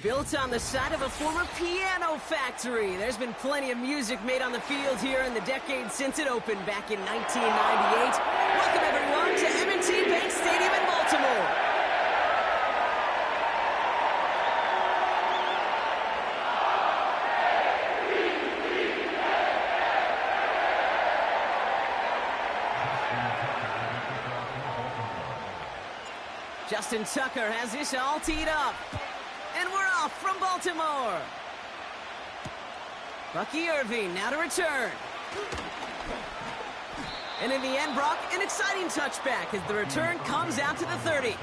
Built on the side of a former piano factory, there's been plenty of music made on the field here in the decade since it opened back in 1998. Welcome, everyone, to M&T Bank Stadium in Baltimore. Justin Tucker has this all teed up. And we're off from Baltimore. Bucky Irving now to return. And in the end, Brock, an exciting touchback as the return comes out to the 30.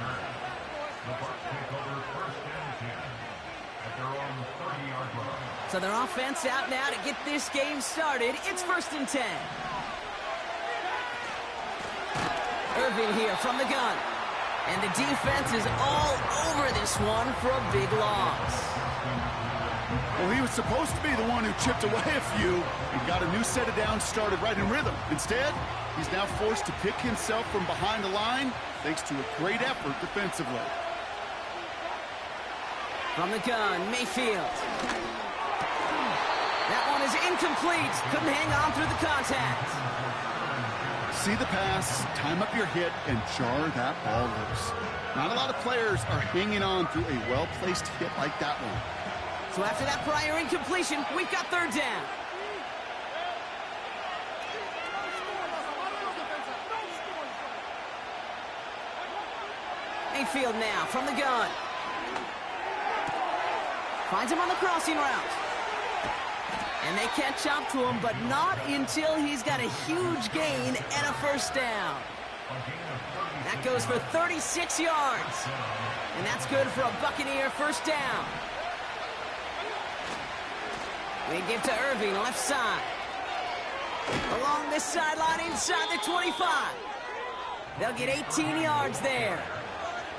So their offense out now to get this game started. It's 1st and 10. Irving here from the gun. And the defense is all over this one for a big loss. Well, he was supposed to be the one who chipped away a few and got a new set of downs started right in rhythm. Instead, he's now forced to pick himself from behind the line thanks to a great effort defensively. From the gun, Mayfield. That one is incomplete. Couldn't hang on through the contact. See the pass, time up your hit, and jar that ball loose. Not a lot of players are hanging on through a well-placed hit like that one. So after that prior incompletion, we've got 3rd down. Mayfield now from the gun. Finds him on the crossing route. And they catch up to him, but not until he's got a huge gain and a 1st down. That goes for 36 yards. And that's good for a Buccaneer 1st down. They give to Irving, left side. Along this sideline inside the 25. They'll get 18 yards there.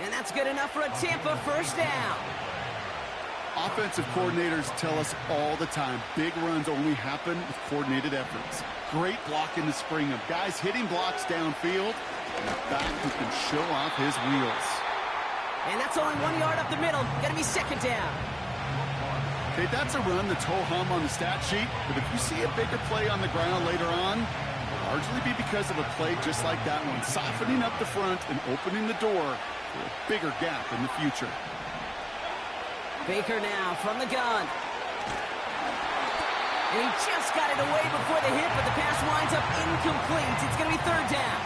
And that's good enough for a Tampa 1st down. Offensive coordinators tell us all the time, big runs only happen with coordinated efforts. Great block in the spring of guys hitting blocks downfield, and a back who can show off his wheels. And that's only 1 yard up the middle. Gonna be 2nd down. Okay, that's a run that's ho-hum on the stat sheet, but if you see a bigger play on the ground later on, it'll largely be because of a play just like that one, softening up the front and opening the door for a bigger gap in the future. Baker now from the gun. And he just got it away before the hit, but the pass winds up incomplete. It's going to be 3rd down.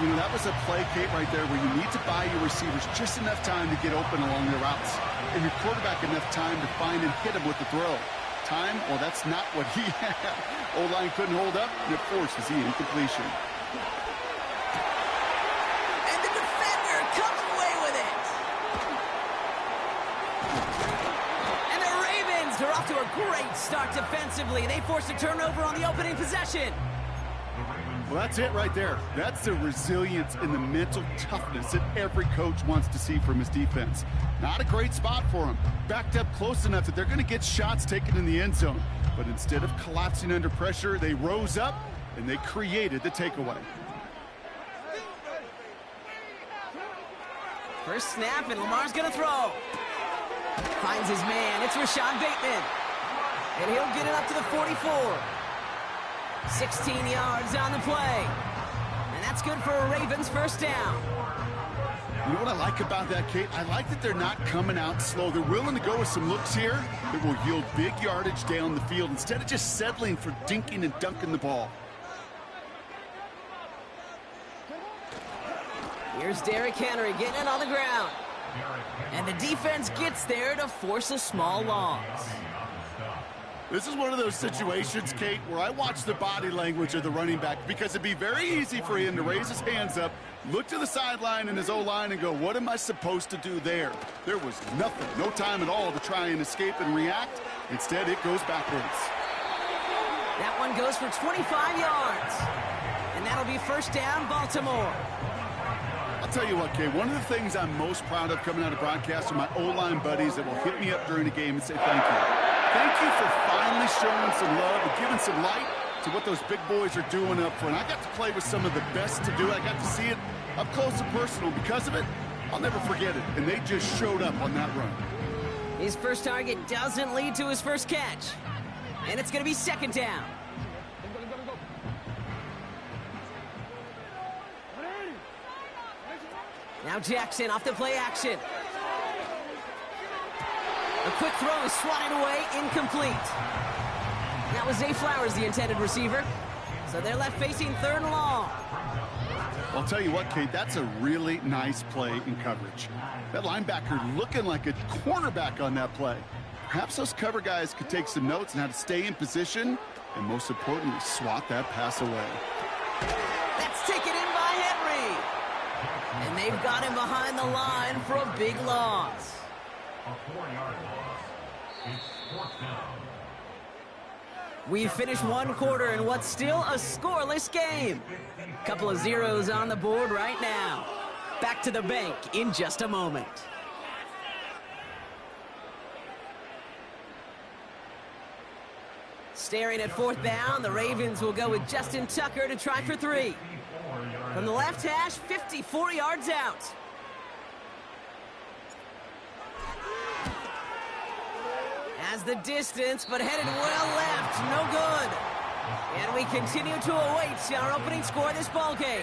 You know, that was a play, Kate, right there where you need to buy your receivers just enough time to get open along their routes. And your quarterback enough time to find and hit him with the throw. Time, well, that's not what he had. O-line couldn't hold up, and it forces the incompletion. And the defender comes away with it. And the Ravens are off to a great start defensively. They forced a turnover on the opening possession. Well, that's it right there. That's the resilience and the mental toughness that every coach wants to see from his defense. Not a great spot for him. Backed up close enough that they're going to get shots taken in the end zone. But instead of collapsing under pressure, they rose up and they created the takeaway. First snap, and Lamar's going to throw. Finds his man. It's Rashad Bateman. And he'll get it up to the 44. 16 yards on the play. And that's good for a Ravens 1st down. You know what I like about that, Kate? I like that they're not coming out slow. They're willing to go with some looks here that will yield big yardage down the field instead of just settling for dinking and dunking the ball. Here's Derrick Henry getting it on the ground. And the defense gets there to force a small loss. This is one of those situations, Kate, where I watch the body language of the running back because it'd be very easy for him to raise his hands up, look to the sideline in his O-line and go, what am I supposed to do there? There was nothing, no time at all to try and escape and react. Instead, it goes backwards. That one goes for 25 yards. And that'll be 1st down, Baltimore. I'll tell you what, Kate, one of the things I'm most proud of coming out of broadcast are my O-line buddies that will hit me up during the game and say thank you. Thank you for finally showing some love and giving some light to what those big boys are doing up front. I got to play with some of the best to do it. I got to see it up close and personal. Because of it, I'll never forget it. And they just showed up on that run. His first target doesn't lead to his first catch. And it's going to be second down. Now Jackson off the play action. A quick throw is swatted away, incomplete. That was Zay Flowers, the intended receiver. So they're left facing third and long. I'll tell you what, Kate, that's a really nice play in coverage. That linebacker looking like a cornerback on that play. Perhaps those cover guys could take some notes on how to stay in position and, most importantly, swat that pass away. That's taken in by Henry. And they've got him behind the line for a big loss. A 4-yard loss. It's fourth down. We've finished one quarter in what's still a scoreless game. Couple of zeros on the board right now. Back to the bank in just a moment. Staring at fourth down, the Ravens will go with Justin Tucker to try for 3. From the left hash, 54 yards out. Has the distance, but headed well left. No good. And we continue to await our opening score of this ballgame.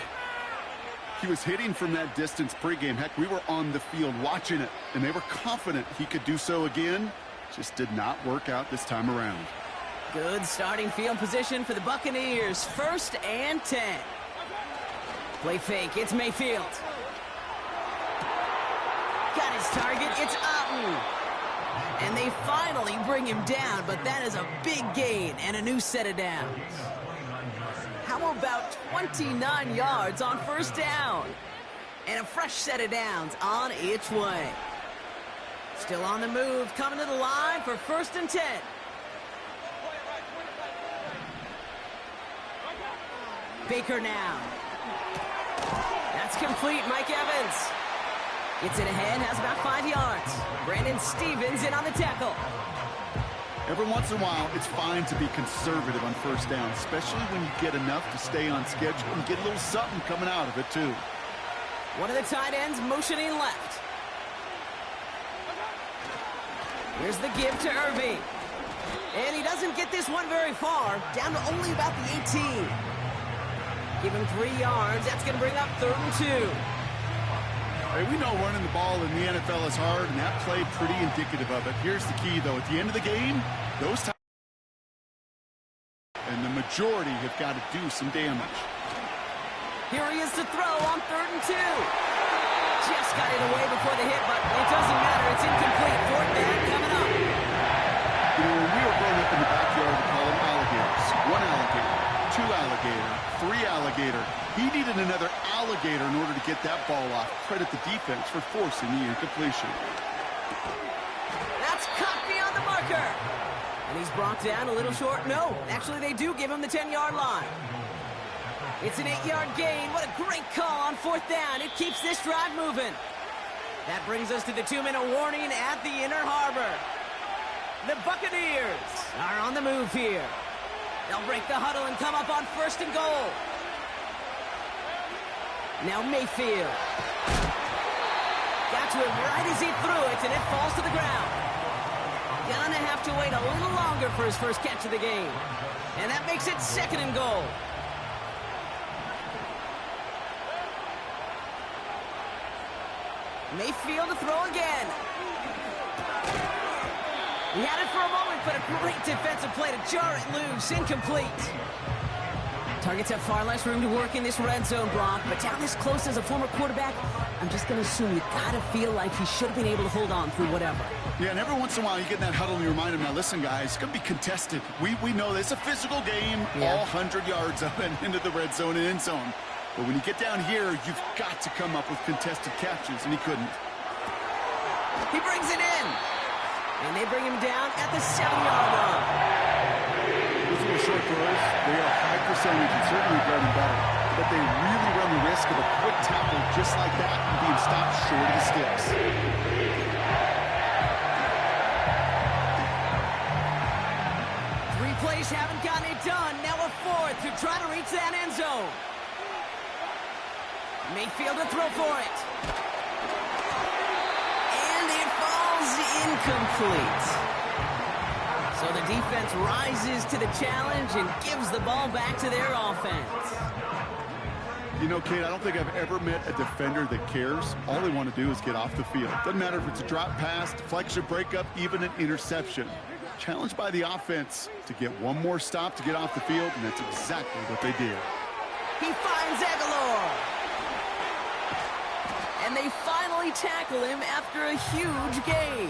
He was hitting from that distance pregame. Heck, we were on the field watching it, and they were confident he could do so again. Just did not work out this time around. Good starting field position for the Buccaneers. 1st and 10. Play fake. It's Mayfield. Got his target. It's Otten. And they finally bring him down, but that is a big gain and a new set of downs. How about 29 yards on first down? And a fresh set of downs on its way. Still on the move, coming to the line for 1st and 10. Baker now. That's complete, Mike Evans. Gets it ahead, has about 5 yards. Brandon Stevens in on the tackle. Every once in a while, it's fine to be conservative on first down, especially when you get enough to stay on schedule and get a little something coming out of it, too. One of the tight ends motioning left. Here's the give to Irving. And he doesn't get this one very far, down to only about the 18. Give him 3 yards. That's going to bring up 3rd and 2. Hey, we know running the ball in the NFL is hard, and that play pretty indicative of it. Here's the key, though. At the end of the game, those times and the majority have got to do some damage. Here he is to throw on 3rd and 2. Just got it away before the hit, but it doesn't matter. It's incomplete. 4th down coming up. You know, when we were growing up in the backyard, we call them alligators. 1 alligator, 2 alligator, 3 alligator. He needed another alligator in order to get that ball off. Credit the defense for forcing the incompletion. That's caught beyond the marker. And he's brought down a little short. No, actually they do give him the 10-yard line. It's an 8-yard gain. What a great call on 4th down. It keeps this drive moving. That brings us to the 2-minute warning at the Inner Harbor. The Buccaneers are on the move here. They'll break the huddle and come up on 1st and goal. Now Mayfield. Got to it right as he threw it, and it falls to the ground. Gonna have to wait a little longer for his first catch of the game. And that makes it 2nd and goal. Mayfield to throw again. He had it for a moment, but a great defensive play to jar it loose. Incomplete. Targets have far less room to work in this red zone, Brock, but down this close as a former quarterback, I'm just going to assume you got to feel like he should have been able to hold on through whatever. Yeah, and every once in a while you get in that huddle and you remind him, now listen, guys, it's going to be contested. We know this. It's a physical game, all 100 yards up and into the red zone and end zone. But when you get down here, you've got to come up with contested catches, and he couldn't. He brings it in. And they bring him down at the 7-yard line. Those little short throws, they are high percentage and certainly bread and butter. But they really run the risk of a quick tackle just like that and being stopped short of the sticks. 3 plays haven't gotten it done. Now a 4th to try to reach that end zone. Mayfield to throw for it. And it falls incomplete. So the defense rises to the challenge and gives the ball back to their offense. You know, Kate, I don't think I've ever met a defender that cares. All they want to do is get off the field. Doesn't matter if it's a drop pass, deflection, breakup, even an interception. Challenged by the offense to get one more stop to get off the field, and that's exactly what they did. He finds Aguilar. And they finally tackle him after a huge gain.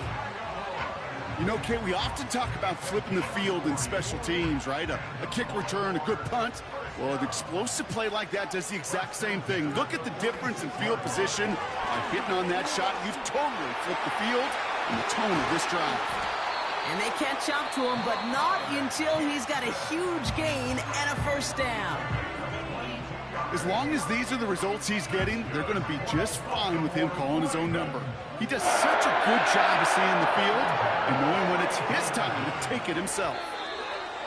You know, Kate, we often talk about flipping the field in special teams, right? A kick return, a good punt. Well, an explosive play like that does the exact same thing. Look at the difference in field position. By hitting on that shot, you've totally flipped the field and the tone of this drive. And they catch up to him, but not until he's got a huge gain and a first down. As long as these are the results he's getting, they're going to be just fine with him calling his own number. He does such a good job of seeing the field and knowing when it's his time to take it himself.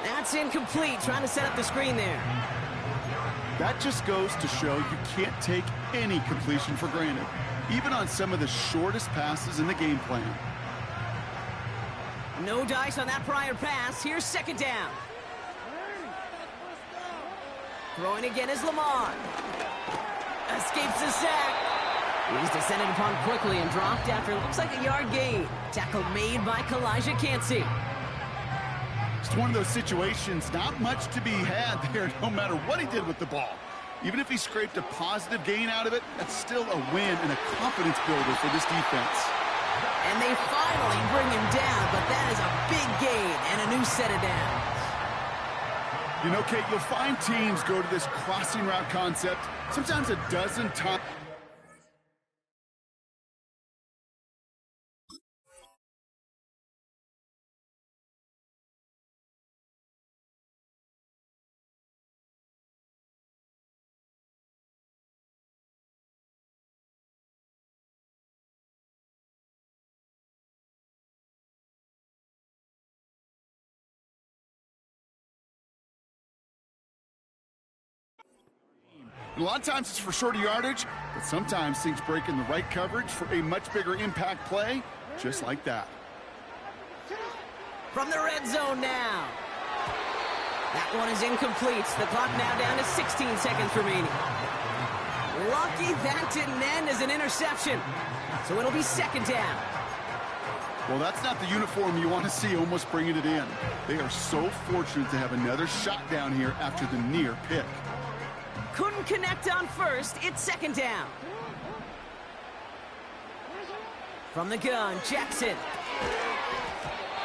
That's incomplete, trying to set up the screen there. That just goes to show you can't take any completion for granted, even on some of the shortest passes in the game plan. No dice on that prior pass. Here's second down. Throwing again is Lamar. Escapes the sack. He's descended upon quickly and dropped after it looks like a yard gain. Tackle made by Kalijah Cansey. It's one of those situations, not much to be had there no matter what he did with the ball. Even if he scraped a positive gain out of it, that's still a win and a confidence builder for this defense. And they finally bring him down, but that is a big gain and a new set of downs. You know, Kate, you'll find teams go to this crossing route concept sometimes a dozen times. A lot of times it's for shorter yardage, but sometimes things break in the right coverage for a much bigger impact play, just like that. From the red zone now. That one is incomplete. The clock now down to 16 seconds remaining. Lucky that didn't end as an interception. So it'll be second down. Well, that's not the uniform you want to see almost bringing it in. They are so fortunate to have another shot down here after the near pick. Couldn't connect on first. It's second down. From the gun, Jackson.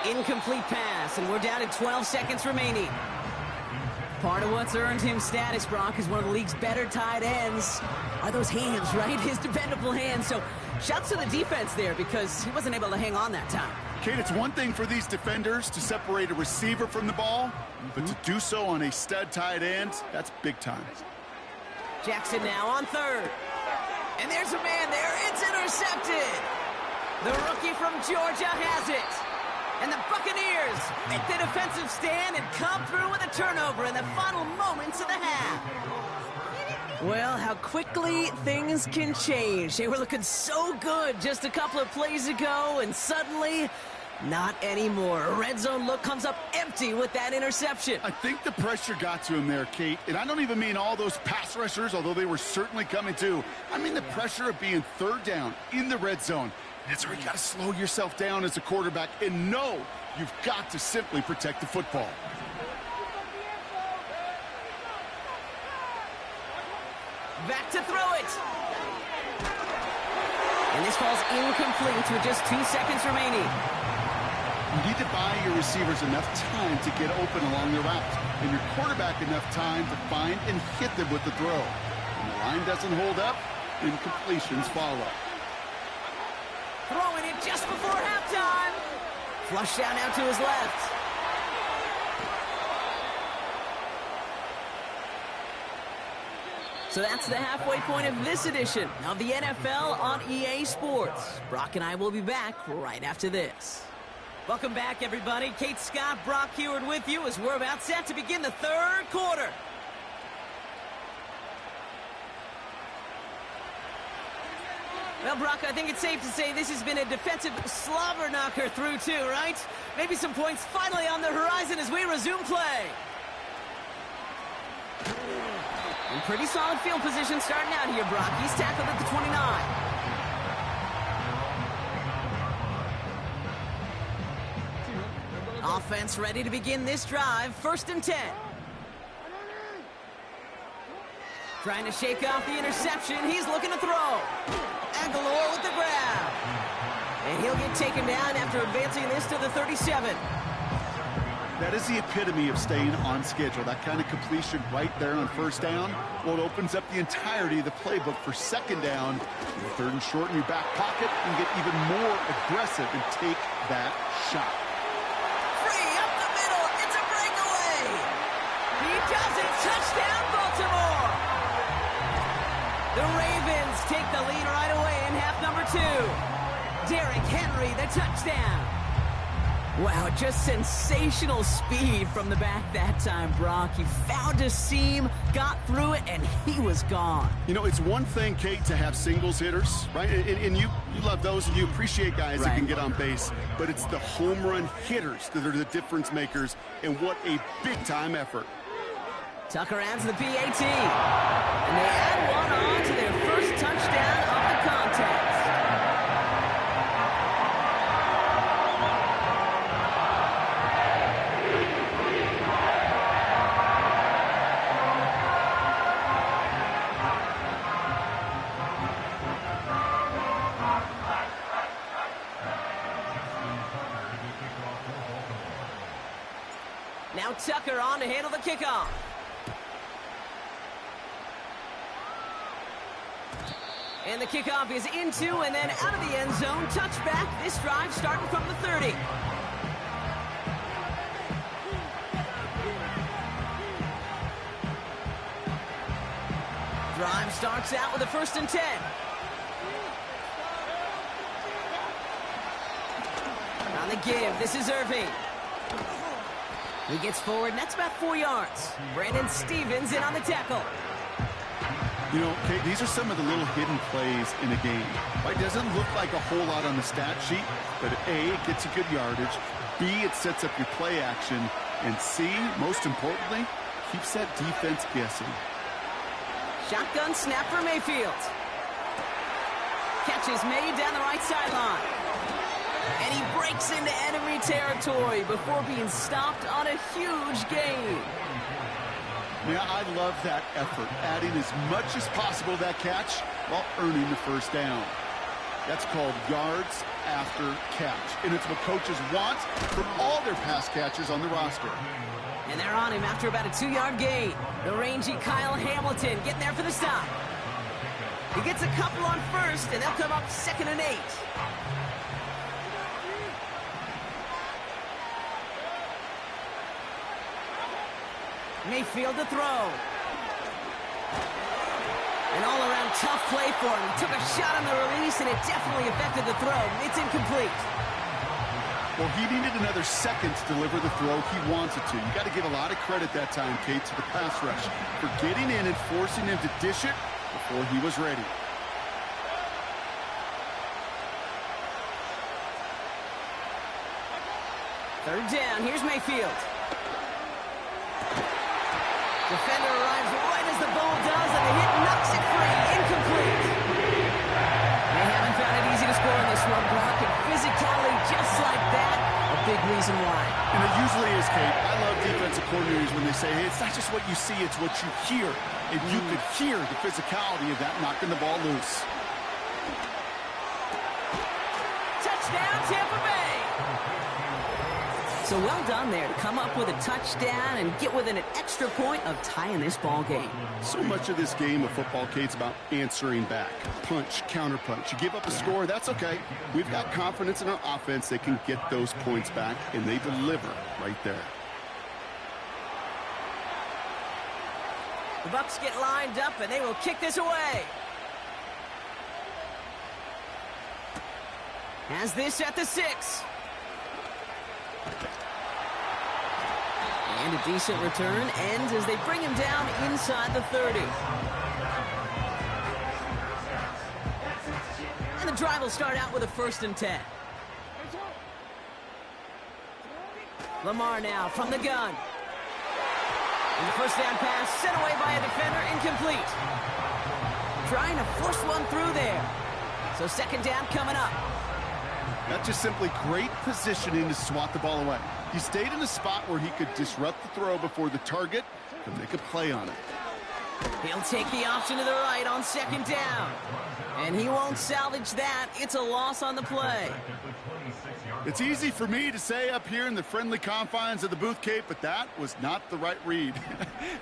Incomplete pass, and we're down to 12 seconds remaining. Part of what's earned him status, Brock, is one of the league's better tight ends. Are those hands, right? His dependable hands. So shouts to the defense there because he wasn't able to hang on that time. Kate, it's one thing for these defenders to separate a receiver from the ball, but to do so on a stud tight end, that's big time. Jackson now on third. And there's a man there. It's intercepted. The rookie from Georgia has it. And the Buccaneers make the defensive stand and come through with a turnover in the final moments of the half. Well, how quickly things can change. They were looking so good just a couple of plays ago, and suddenly, not anymore. A red zone look comes up empty with that interception. I think the pressure got to him there, Kate. And I don't even mean all those pass rushers, although they were certainly coming too. I mean the pressure of being third down in the red zone. That's where you got to slow yourself down as a quarterback and know you've got to simply protect the football. Back to throw it. And this falls incomplete with just 2 seconds remaining. You need to buy your receivers enough time to get open along the route, and your quarterback enough time to find and hit them with the throw. When the line doesn't hold up, incompletions follow. Throwing it just before halftime. Flush down out to his left. So that's the halfway point of this edition of the NFL on EA Sports. Brock and I will be back right after this. Welcome back, everybody. Kate Scott, Brock Heward with you as we're about set to begin the third quarter. Well, Brock, I think it's safe to say this has been a defensive slobber knocker through two, right? Maybe some points finally on the horizon as we resume play. In pretty solid field position starting out here, Brock. He's tackled at the 29. Offense ready to begin this drive. 1st and 10. Trying to shake off the interception. He's looking to throw. Aguilar with the grab. And he'll get taken down after advancing this to the 37. That is the epitome of staying on schedule. That kind of completion right there on 1st down. Well, it opens up the entirety of the playbook for 2nd down. 3rd and short in your back pocket and get even more aggressive and take that shot. Free up the middle. It's a breakaway. He does it. Touchdown, Baltimore. The Ravens take the lead right away in half number 2. Derrick Henry, the touchdown. Wow, just sensational speed from the back that time, Brock. He found a seam, got through it, and he was gone. You know, it's one thing, Kate, to have singles hitters, right? And you love those, and you appreciate guys that can get on base. But it's the home run hitters that are the difference makers, and what a big-time effort. Tucker adds the PAT. And they add one on to their first touchdown of the contest. Now Tucker on to handle the kickoff. And the kickoff is into and then out of the end zone. Touchback. This drive starting from the 30. Drive starts out with a 1st and 10. On the give, this is Irving. He gets forward, and that's about 4 yards. Brandon Stevens in on the tackle. You know, Kate, these are some of the little hidden plays in a game. Right? Doesn't look like a whole lot on the stat sheet, but A, it gets you good yardage. B, it sets up your play action. And C, most importantly, keeps that defense guessing. Shotgun snap for Mayfield. Catch is made down the right sideline. And he breaks into enemy territory before being stopped on a huge gain. Yeah, I love that effort, adding as much as possible to that catch while earning the 1st down. That's called yards after catch, and it's what coaches want from all their pass catchers on the roster. And they're on him after about a 2-yard gain. The rangy Kyle Hamilton getting there for the stop. He gets a couple on 1st, and they'll come up 2nd and 8. Mayfield to throw. An all-around tough play for him. He took a shot on the release, and it definitely affected the throw. It's incomplete. Well, he needed another second to deliver the throw he wanted to. You got to give a lot of credit that time, Kate, to the pass rush for getting in and forcing him to dish it before he was ready. Third down. Here's Mayfield. Defender arrives right as the ball does, and the hit knocks it free. Incomplete. They haven't found it easy to score in this one, Brock, and physicality just like that, a big reason why. And it usually is, Kate. I love defensive coordinators when they say, hey, it's not just what you see, it's what you hear. And you could hear the physicality of that knocking the ball loose. Touchdown, Tampa Bay. So well done there to come up with a touchdown and get within an extra point of tying this ball game. So much of this game of football, Kate's about answering back. Punch, counterpunch. You give up a score, that's okay. We've got confidence in our offense. They can get those points back, and they deliver right there. The Bucs get lined up, and they will kick this away. Has this at the 6. And a decent return ends as they bring him down inside the 30. And the drive will start out with a 1st and 10. Lamar now from the gun. And the 1st down pass sent away by a defender, incomplete. Trying to force one through there. So 2nd down coming up. That's just simply great positioning to swat the ball away. He stayed in a spot where he could disrupt the throw before the target could make a play on it. He'll take the option to the right on 2nd down. And he won't salvage that. It's a loss on the play. It's easy for me to say up here in the friendly confines of the booth, Kate, but that was not the right read.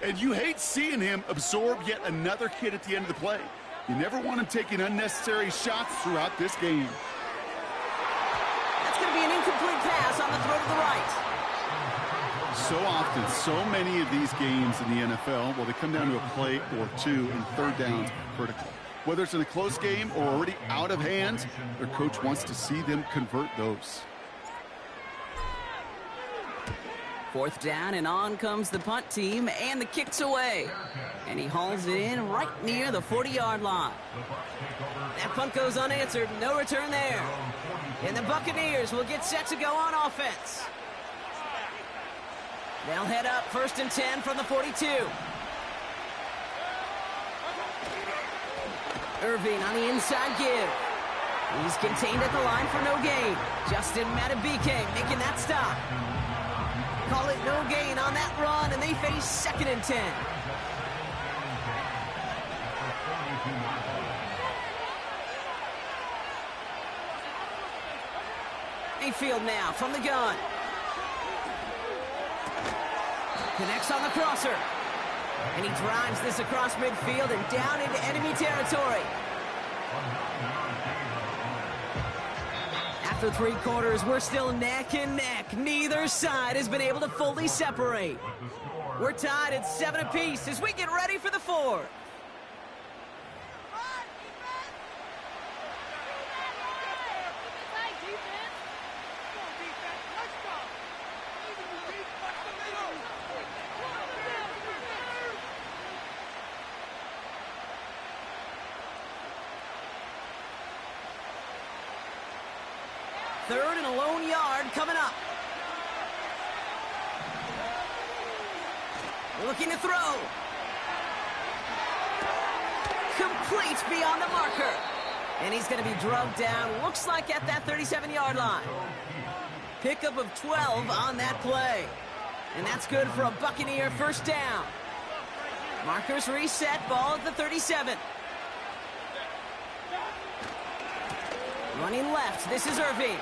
And you hate seeing him absorb yet another hit at the end of the play. You never want him taking unnecessary shots throughout this game. That's going to be an incomplete pass on the throw to the right. So often, so many of these games in the NFL, well, they come down to a play or two, and 3rd downs critical. Whether it's in a close game or already out of hand, their coach wants to see them convert those. 4th down, and on comes the punt team, and the kick's away. And he hauls it in right near the 40-yard line. That punt goes unanswered, no return there. And the Buccaneers will get set to go on offense. They'll head up 1st and 10 from the 42. Irving on the inside give. He's contained at the line for no gain. Justin Matabike making that stop. Call it no gain on that run, and they face 2nd and 10. Mayfield now from the gun. Connects on the crosser. And he drives this across midfield and down into enemy territory. After 3 quarters, we're still neck and neck. Neither side has been able to fully separate. We're tied at 7 apiece as we get ready for the 4th. Third and a lone yard coming up. Looking to throw. Complete beyond the marker. And he's going to be drugged down, looks like at that 37-yard line. Pickup of 12 on that play. And that's good for a Buccaneer 1st down. Markers reset, ball at the 37. Running left, this is Irving.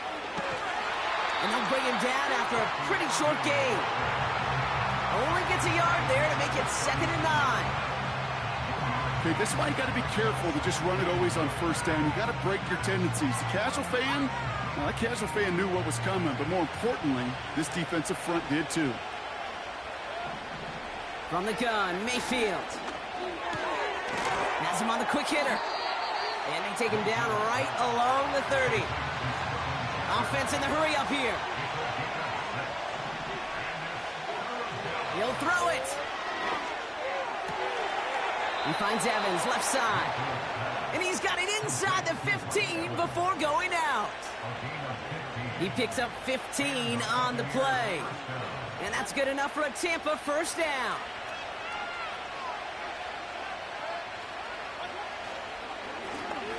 And they'll bring him down after a pretty short gain. Only gets a yard there to make it 2nd and 9. Okay, this is why you got to be careful to just run it always on 1st down. You got to break your tendencies. The casual fan, well, that casual fan knew what was coming, but more importantly, this defensive front did too. From the gun, Mayfield. Has him on the quick hitter. And they take him down right along the 30. Offense in the hurry up here. He'll throw it. He finds Evans left side. And he's got it inside the 15 before going out. He picks up 15 on the play. And that's good enough for a Tampa 1st down.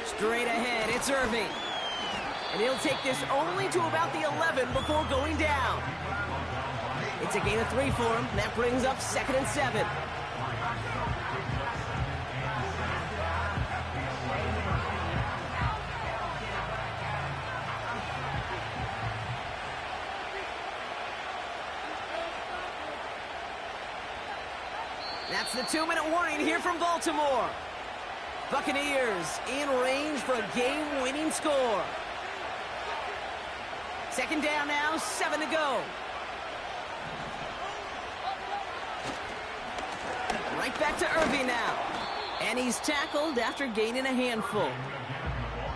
Straight ahead, it's Irving. And he'll take this only to about the 11 before going down. It's a gain of 3 for him. That brings up 2nd and 7. That's the 2-minute warning here from Baltimore. Buccaneers in range for a game-winning score. 2nd down now, 7 to go. Right back to Irving now. And he's tackled after gaining a handful.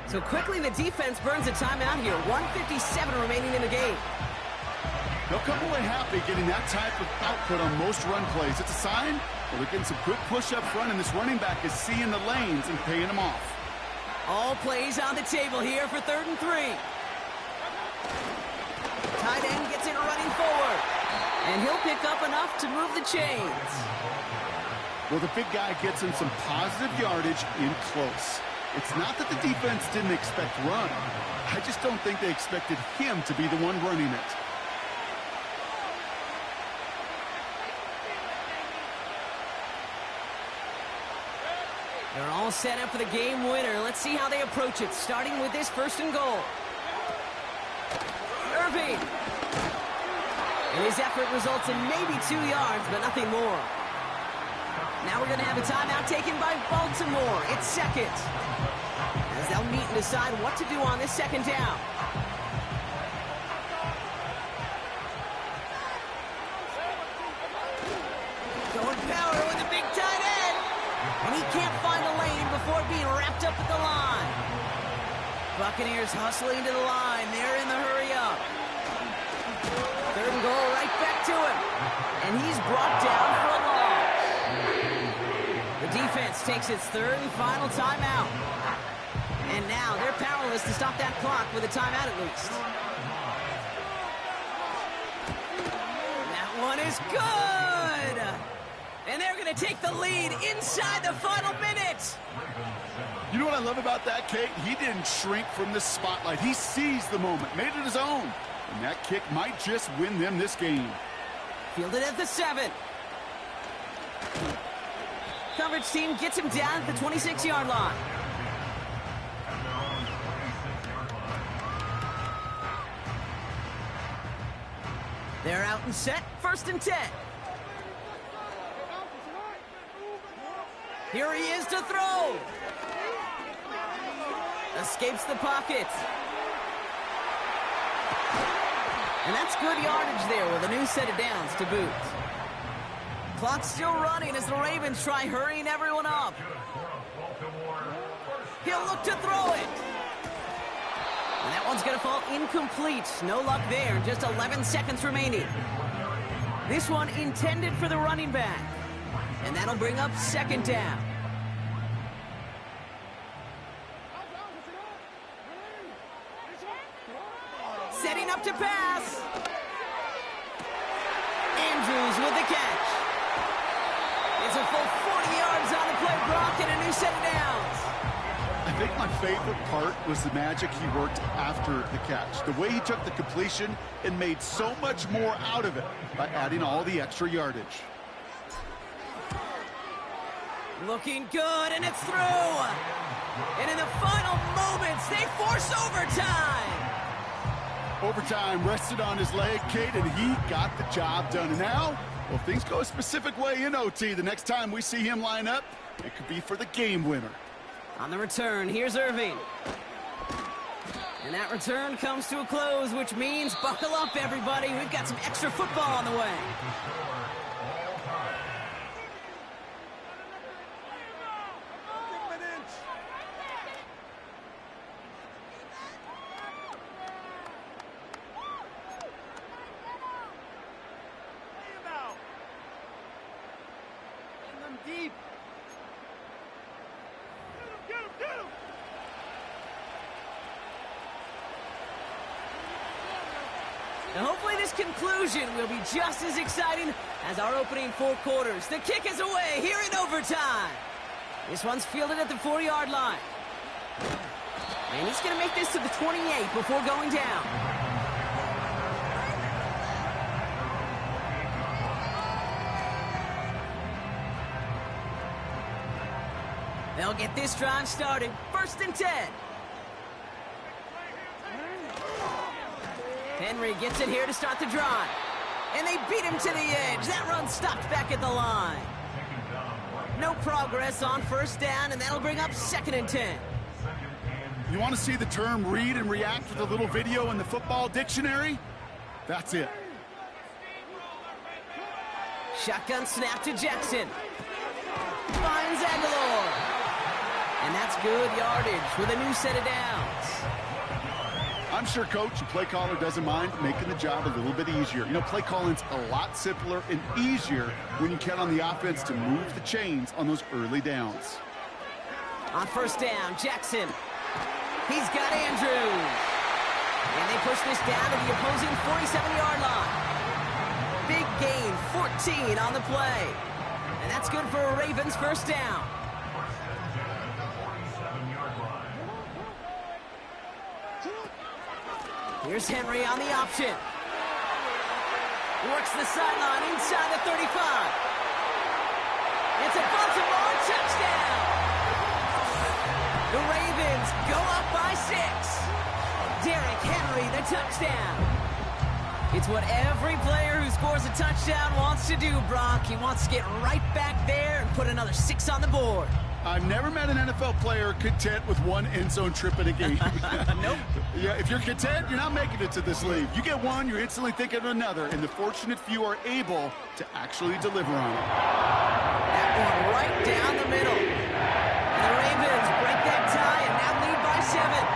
So quickly the defense burns a timeout here. 1:57 remaining in the game. They'll come away happy getting that type of output on most run plays. It's a sign, well, they're getting some good push up front, and this running back is seeing the lanes and paying them off. All plays on the table here for 3rd and 3. Tight end gets it running forward. And he'll pick up enough to move the chains. Well, the big guy gets him some positive yardage in close. It's not that the defense didn't expect run. I just don't think they expected him to be the one running it. They're all set up for the game winner. Let's see how they approach it, starting with this 1st and goal. Irving. And his effort results in maybe 2 yards, but nothing more. Now we're going to have a timeout taken by Baltimore. It's 2nd. As they'll meet and decide what to do on this 2nd down. Going power with a big tight end. And he can't find a lane before being wrapped up at the line. Buccaneers hustling to the line. They're in the hurry up. 3rd and goal, right back to him. And he's brought down for a loss. The defense takes its 3rd and final timeout. And now they're powerless to stop that clock with a timeout at least. That one is good! And they're going to take the lead inside the final minute. You know what I love about that, Kate? He didn't shrink from the spotlight. He seized the moment, made it his own. And that kick might just win them this game. Fielded at the 7. Coverage team gets him down at the 26-yard line. They're out and set, 1st and 10. Here he is to throw. Escapes the pocket. And that's good yardage there with a new set of downs to boot. Clock's still running as the Ravens try hurrying everyone up. He'll look to throw it. And that one's going to fall incomplete. No luck there. Just 11 seconds remaining. This one intended for the running back. And that'll bring up 2nd down. Setting up to pass. Andrews with the catch. It's a full 40 yards on the play, Brock, and a new set of downs. I think my favorite part was the magic he worked after the catch. The way he took the completion and made so much more out of it by adding all the extra yardage. Looking good, and it's through. And in the final moments, they force overtime. Overtime rested on his leg, Kate, and he got the job done. And now, well, if things go a specific way in OT, the next time we see him line up, it could be for the game winner. On the return, here's Irving. And that return comes to a close, which means buckle up, everybody. We've got some extra football on the way. Deep. Now hopefully this conclusion will be just as exciting as our opening 4 quarters. The kick is away here in overtime. This one's fielded at the 4-yard line. And he's going to make this to the 28 before going down. They'll get this drive started. 1st and 10. Henry gets it here to start the drive. And they beat him to the edge. That run stopped back at the line. No progress on 1st down, and that'll bring up 2nd and 10. You want to see the term read and react with a little video in the football dictionary? That's it. Shotgun snap to Jackson. Finds Aguilar. And that's good yardage with a new set of downs. I'm sure coach and play caller doesn't mind making the job a little bit easier. You know, play calling's a lot simpler and easier when you count on the offense to move the chains on those early downs. On 1st down, Jackson He's got Andrews. And they push this down to the opposing 47-yard line. Big gain, 14 on the play. And that's good for a Ravens first down. Here's Henry on the option. Works the sideline inside the 35. It's a Baltimore touchdown. The Ravens go up by 6. Derrick Henry, the touchdown. It's what every player who scores a touchdown wants to do, Brock. He wants to get right back there and put another 6 on the board. I've never met an NFL player content with one end zone trip in a game. Nope. Yeah, if you're content, you're not making it to this league. You get one, you're instantly thinking of another, and the fortunate few are able to actually deliver on it. That one right down the middle. And the Ravens break that tie and now lead by 7.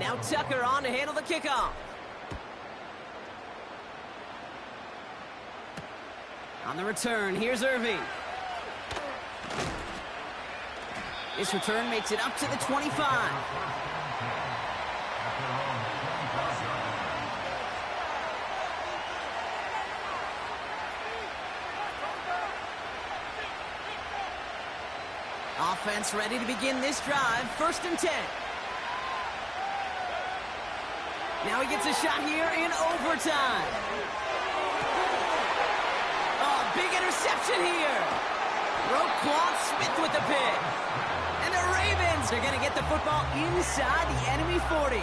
Now Tucker on to handle the kickoff. On the return, here's Irving. This return makes it up to the 25. Offense ready to begin this drive. 1st and 10. Now he gets a shot here in overtime. Oh, big interception here. Roquan Smith with the pick. And the Ravens are going to get the football inside the enemy 40.